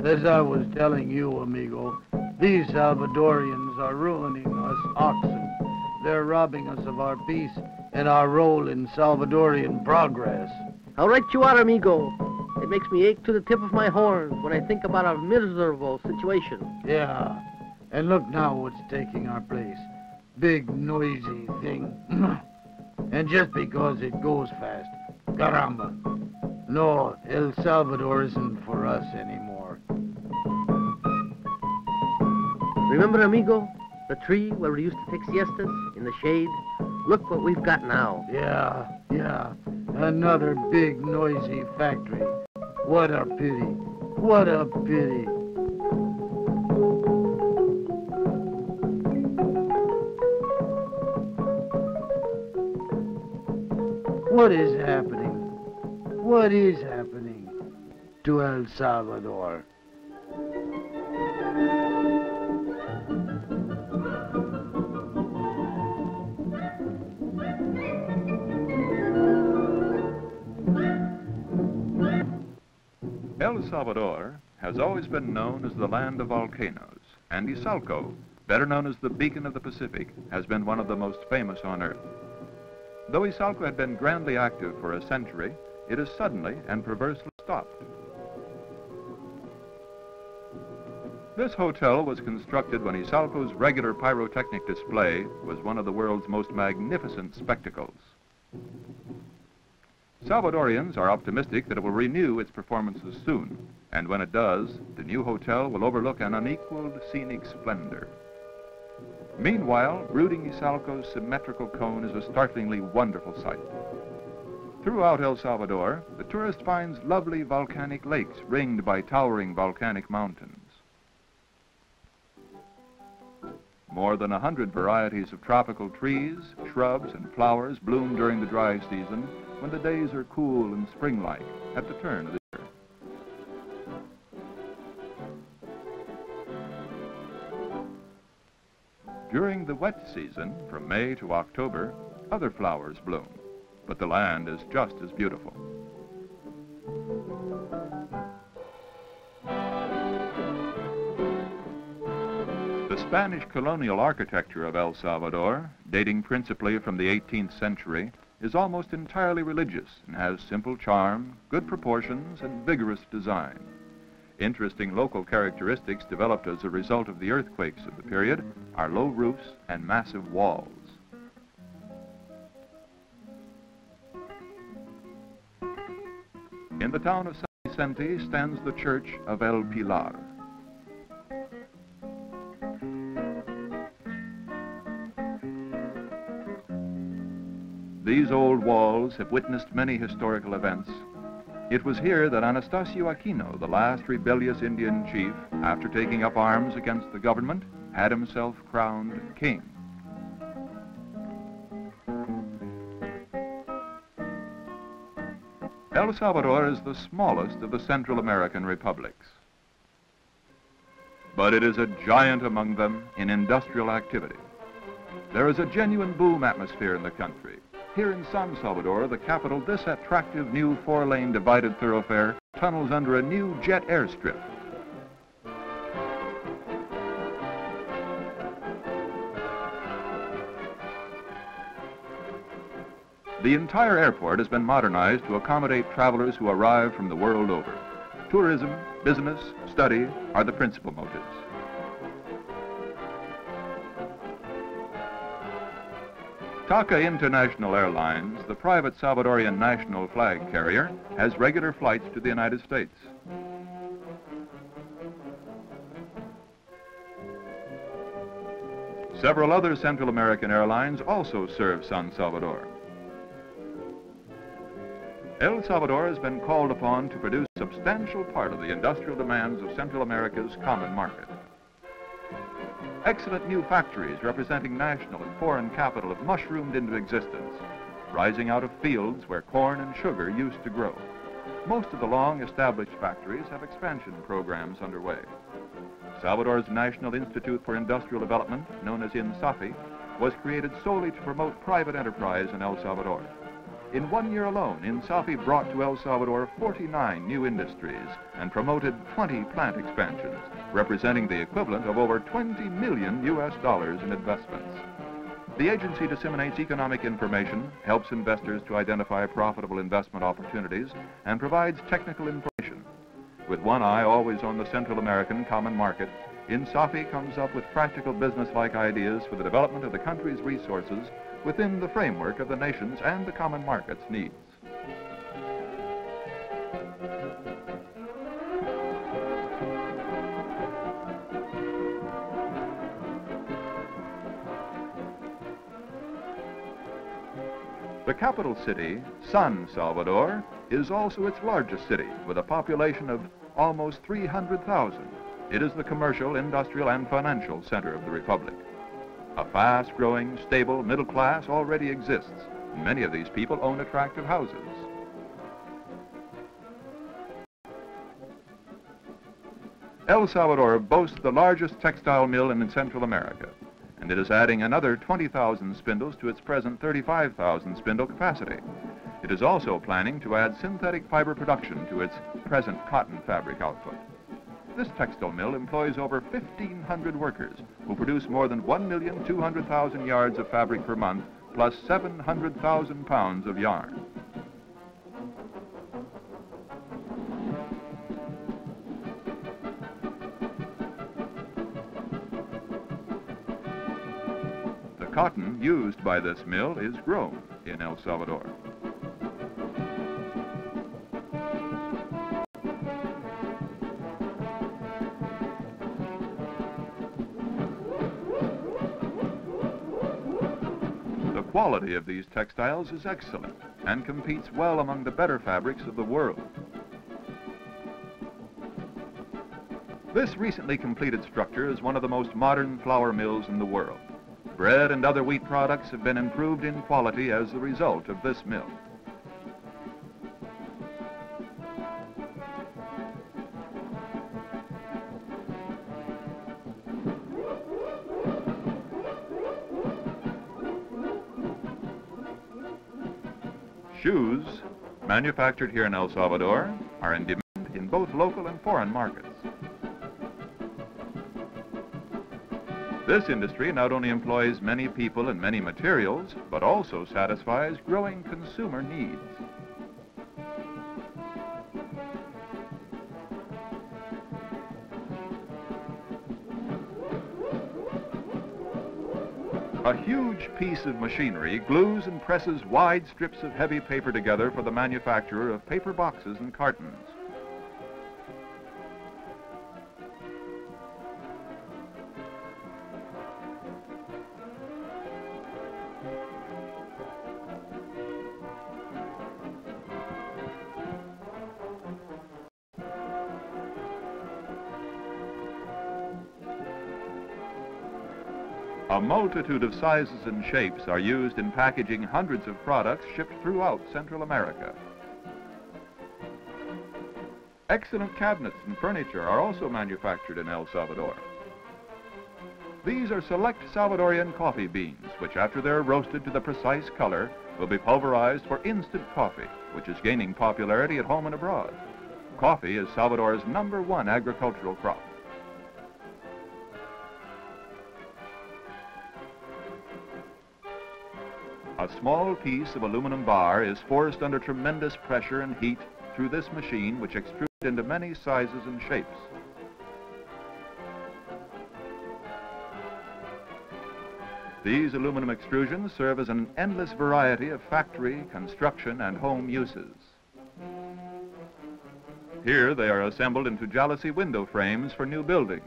As I was telling you, amigo, these Salvadorians are ruining us oxen. They're robbing us of our peace and our role in Salvadorian progress. How right you are, amigo. It makes me ache to the tip of my horns when I think about our miserable situation. Yeah, and look now what's taking our place. Big, noisy thing. And just because it goes fast. Caramba. No, El Salvador isn't for us anymore. Remember, amigo, the tree where we used to take siestas in the shade? Look what we've got now. Yeah. Another big, noisy factory. What a pity. What a pity. What is happening? What is happening to El Salvador? El Salvador has always been known as the land of volcanoes, and Izalco, better known as the beacon of the Pacific, has been one of the most famous on Earth. Though Izalco had been grandly active for a century, it has suddenly and perversely stopped. This hotel was constructed when Izalco's regular pyrotechnic display was one of the world's most magnificent spectacles. Salvadorians are optimistic that it will renew its performances soon, and when it does, the new hotel will overlook an unequaled scenic splendor. Meanwhile, brooding Izalco's symmetrical cone is a startlingly wonderful sight. Throughout El Salvador, the tourist finds lovely volcanic lakes ringed by towering volcanic mountains. More than 100 varieties of tropical trees, shrubs, and flowers bloom during the dry season when the days are cool and spring-like at the turn of the year. During the wet season, from May to October, other flowers bloom, but the land is just as beautiful. The Spanish colonial architecture of El Salvador, dating principally from the 18th century, is almost entirely religious and has simple charm, good proportions, and vigorous design. Interesting local characteristics developed as a result of the earthquakes of the period are low roofs and massive walls. In the town of San Vicente stands the church of El Pilar. These old walls have witnessed many historical events. It was here that Anastasio Aquino, the last rebellious Indian chief, after taking up arms against the government, had himself crowned king. El Salvador is the smallest of the Central American republics, but it is a giant among them in industrial activity. There is a genuine boom atmosphere in the country. Here in San Salvador, the capital, this attractive new four-lane divided thoroughfare tunnels under a new jet airstrip. The entire airport has been modernized to accommodate travelers who arrive from the world over. Tourism, business, study are the principal motives. TACA International Airlines, the private Salvadorian national flag carrier, has regular flights to the United States. Several other Central American airlines also serve San Salvador. El Salvador has been called upon to produce a substantial part of the industrial demands of Central America's common market. Excellent new factories representing national and foreign capital have mushroomed into existence, rising out of fields where corn and sugar used to grow. Most of the long-established factories have expansion programs underway. Salvador's National Institute for Industrial Development, known as INSAFI, was created solely to promote private enterprise in El Salvador. In 1 year alone, INSAFI brought to El Salvador 49 new industries and promoted 20 plant expansions, representing the equivalent of over $20 million in investments. The agency disseminates economic information, helps investors to identify profitable investment opportunities, and provides technical information. With one eye always on the Central American common market, INSAFI comes up with practical business-like ideas for the development of the country's resources within the framework of the nation's and the common market's needs. The capital city, San Salvador, is also its largest city, with a population of almost 300,000. It is the commercial, industrial, and financial center of the republic. A fast-growing, stable middle class already exists. Many of these people own attractive houses. El Salvador boasts the largest textile mill in Central America, and it is adding another 20,000 spindles to its present 35,000 spindle capacity. It is also planning to add synthetic fiber production to its present cotton fabric output. This textile mill employs over 1,500 workers who produce more than 1,200,000 yards of fabric per month, plus 700,000 pounds of yarn. The cotton used by this mill is grown in El Salvador. The quality of these textiles is excellent and competes well among the better fabrics of the world. This recently completed structure is one of the most modern flour mills in the world. Bread and other wheat products have been improved in quality as a result of this mill. Shoes, manufactured here in El Salvador, are in demand in both local and foreign markets. This industry not only employs many people and many materials, but also satisfies growing consumer needs. A huge piece of machinery glues and presses wide strips of heavy paper together for the manufacture of paper boxes and cartons. A multitude of sizes and shapes are used in packaging hundreds of products shipped throughout Central America. Excellent cabinets and furniture are also manufactured in El Salvador. These are select Salvadorian coffee beans, which after they're roasted to the precise color, will be pulverized for instant coffee, which is gaining popularity at home and abroad. Coffee is Salvador's #1 agricultural crop. A small piece of aluminum bar is forced under tremendous pressure and heat through this machine, which extrudes into many sizes and shapes. These aluminum extrusions serve as an endless variety of factory, construction, and home uses. Here they are assembled into jalousie window frames for new buildings.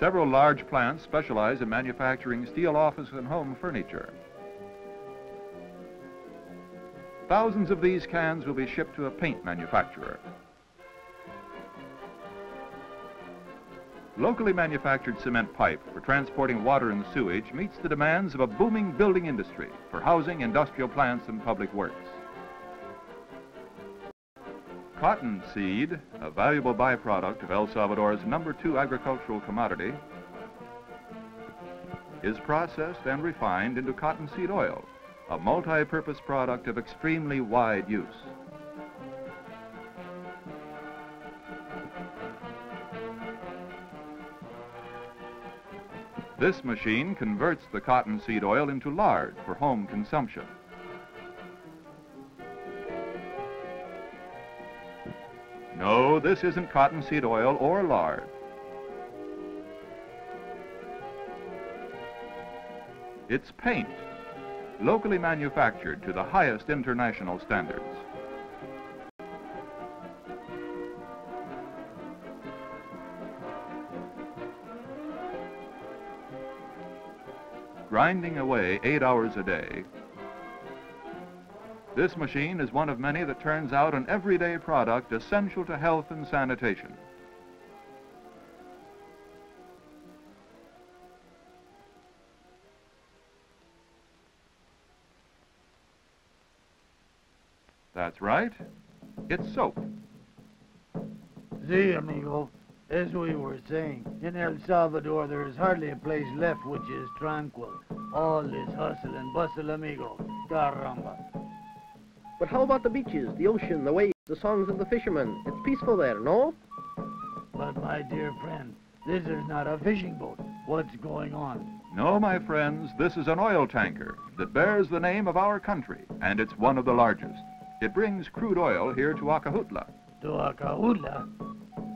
Several large plants specialize in manufacturing steel office and home furniture. Thousands of these cans will be shipped to a paint manufacturer. Locally manufactured cement pipe for transporting water and sewage meets the demands of a booming building industry for housing, industrial plants, and public works. Cottonseed, a valuable byproduct of El Salvador's #2 agricultural commodity, is processed and refined into cottonseed oil, a multi-purpose product of extremely wide use. This machine converts the cottonseed oil into lard for home consumption. No, this isn't cottonseed oil or lard. It's paint, locally manufactured to the highest international standards. Grinding away 8 hours a day, this machine is one of many that turns out an everyday product essential to health and sanitation. That's right, it's soap. See, amigo, as we were saying, in El Salvador there is hardly a place left which is tranquil. All this hustle and bustle, amigo. Caramba. But how about the beaches, the ocean, the waves, the songs of the fishermen? It's peaceful there, no? But my dear friend, this is not a fishing boat. What's going on? No, my friends, this is an oil tanker that bears the name of our country, and it's one of the largest. It brings crude oil here to Acajutla. To Acajutla?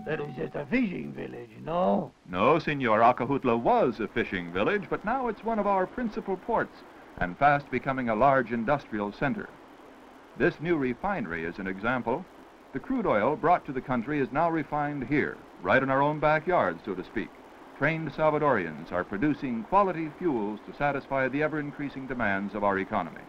That is just a fishing village, no? No, Senor, Acajutla was a fishing village, but now it's one of our principal ports and fast becoming a large industrial center. This new refinery is an example. The crude oil brought to the country is now refined here, right in our own backyard, so to speak. Trained Salvadorians are producing quality fuels to satisfy the ever-increasing demands of our economy.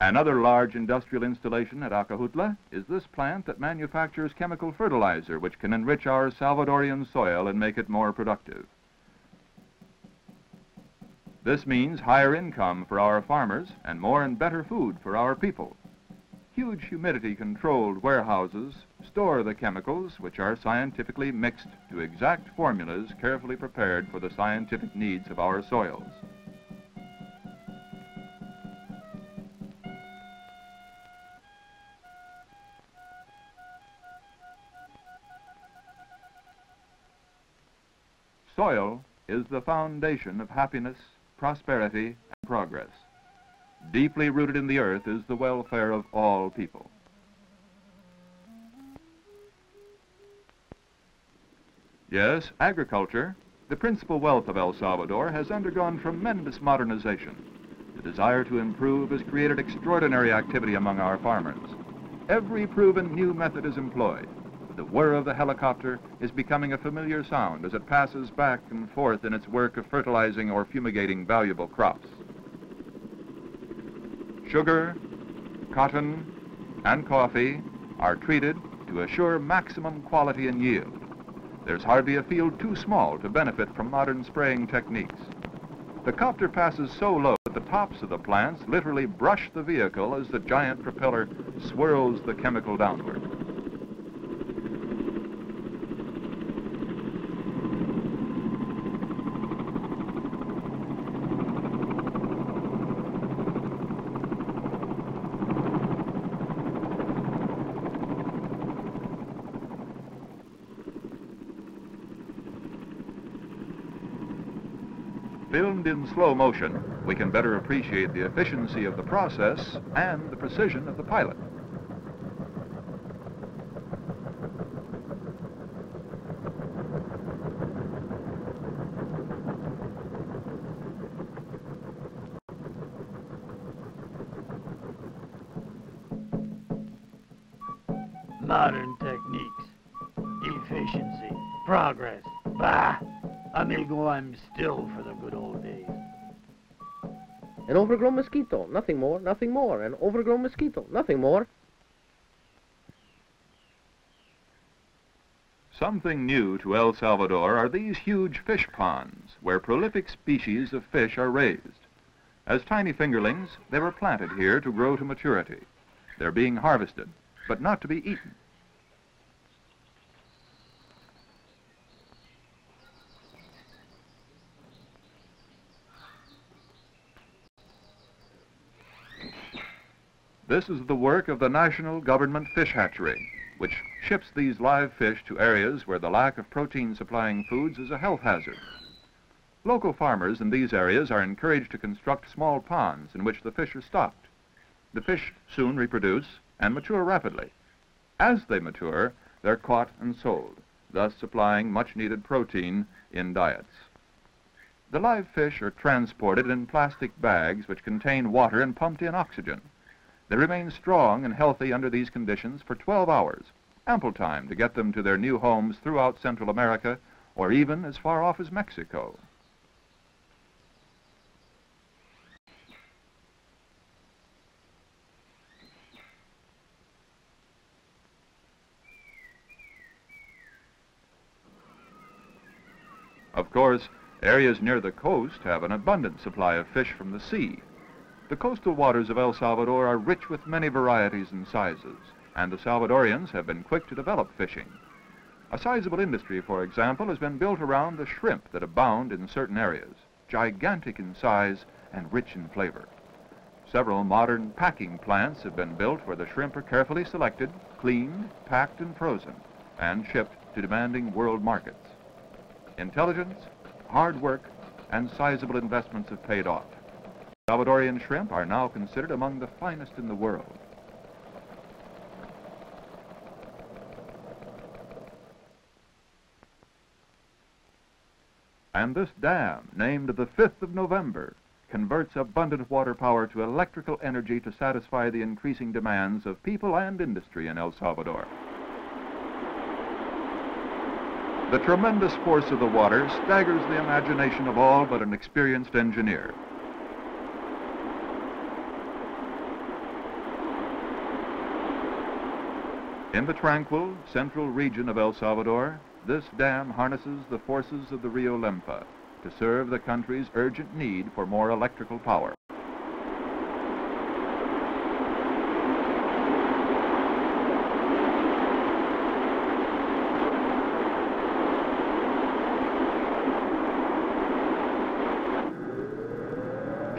Another large industrial installation at Acajutla is this plant that manufactures chemical fertilizer which can enrich our Salvadorian soil and make it more productive. This means higher income for our farmers and more and better food for our people. Huge humidity-controlled warehouses store the chemicals which are scientifically mixed to exact formulas carefully prepared for the scientific needs of our soils. Soil is the foundation of happiness, prosperity, and progress. Deeply rooted in the earth is the welfare of all people. Yes, agriculture, the principal wealth of El Salvador, has undergone tremendous modernization. The desire to improve has created extraordinary activity among our farmers. Every proven new method is employed. The whir of the helicopter is becoming a familiar sound as it passes back and forth in its work of fertilizing or fumigating valuable crops. Sugar, cotton, and coffee are treated to assure maximum quality and yield. There's hardly a field too small to benefit from modern spraying techniques. The copter passes so low that the tops of the plants literally brush the vehicle as the giant propeller swirls the chemical downward. Filmed in slow motion, we can better appreciate the efficiency of the process and the precision of the pilot. Modern techniques, efficiency, progress. Bah! Amigo, I'm still for the good old days. An overgrown mosquito, nothing more, nothing more. An overgrown mosquito, nothing more. Something new to El Salvador are these huge fish ponds where prolific species of fish are raised. As tiny fingerlings, they were planted here to grow to maturity. They're being harvested, but not to be eaten. This is the work of the National Government Fish Hatchery, which ships these live fish to areas where the lack of protein-supplying foods is a health hazard. Local farmers in these areas are encouraged to construct small ponds in which the fish are stocked. The fish soon reproduce and mature rapidly. As they mature, they're caught and sold, thus supplying much-needed protein in diets. The live fish are transported in plastic bags which contain water and pumped in oxygen. They remain strong and healthy under these conditions for 12 hours, ample time to get them to their new homes throughout Central America or even as far off as Mexico. Of course, areas near the coast have an abundant supply of fish from the sea. The coastal waters of El Salvador are rich with many varieties and sizes, and the Salvadorians have been quick to develop fishing. A sizable industry, for example, has been built around the shrimp that abound in certain areas, gigantic in size and rich in flavor. Several modern packing plants have been built where the shrimp are carefully selected, cleaned, packed, and frozen, and shipped to demanding world markets. Intelligence, hard work, and sizable investments have paid off. Salvadorian shrimp are now considered among the finest in the world. And this dam, named the 5th of November, converts abundant water power to electrical energy to satisfy the increasing demands of people and industry in El Salvador. The tremendous force of the water staggers the imagination of all but an experienced engineer. In the tranquil, central region of El Salvador, this dam harnesses the forces of the Rio Lempa to serve the country's urgent need for more electrical power.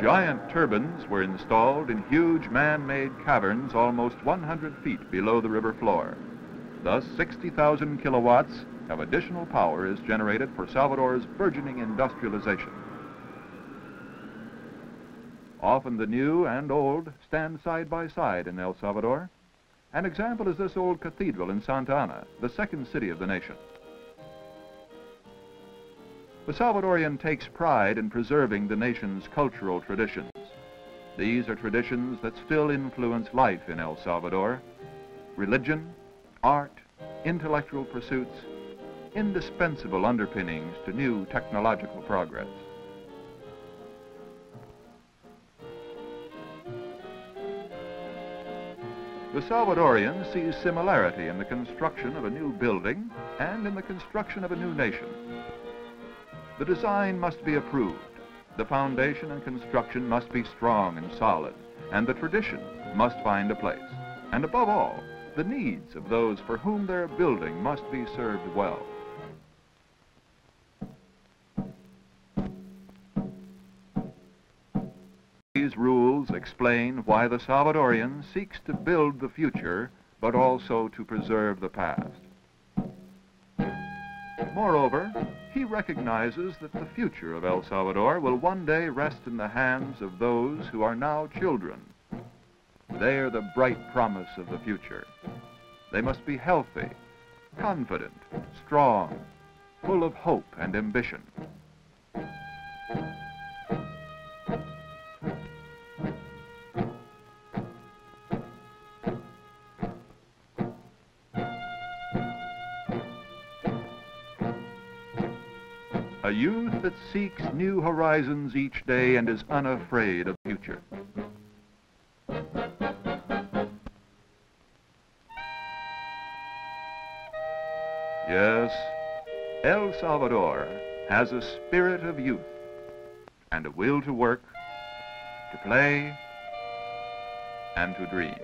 Giant turbines were installed in huge man-made caverns almost 100 feet below the river floor. Thus, 60,000 kilowatts of additional power is generated for Salvador's burgeoning industrialization. Often the new and old stand side by side in El Salvador. An example is this old cathedral in Santa Ana, the second city of the nation. The Salvadorian takes pride in preserving the nation's cultural traditions. These are traditions that still influence life in El Salvador. Religion, art, intellectual pursuits, indispensable underpinnings to new technological progress. The Salvadorian sees similarity in the construction of a new building and in the construction of a new nation. The design must be approved. The foundation and construction must be strong and solid, and the tradition must find a place. And above all, the needs of those for whom their building must be served well. These rules explain why the Salvadorian seeks to build the future, but also to preserve the past. Moreover, he recognizes that the future of El Salvador will one day rest in the hands of those who are now children. They are the bright promise of the future. They must be healthy, confident, strong, full of hope and ambition. A youth that seeks new horizons each day and is unafraid of the future. Yes, El Salvador has a spirit of youth and a will to work, to play, and to dream.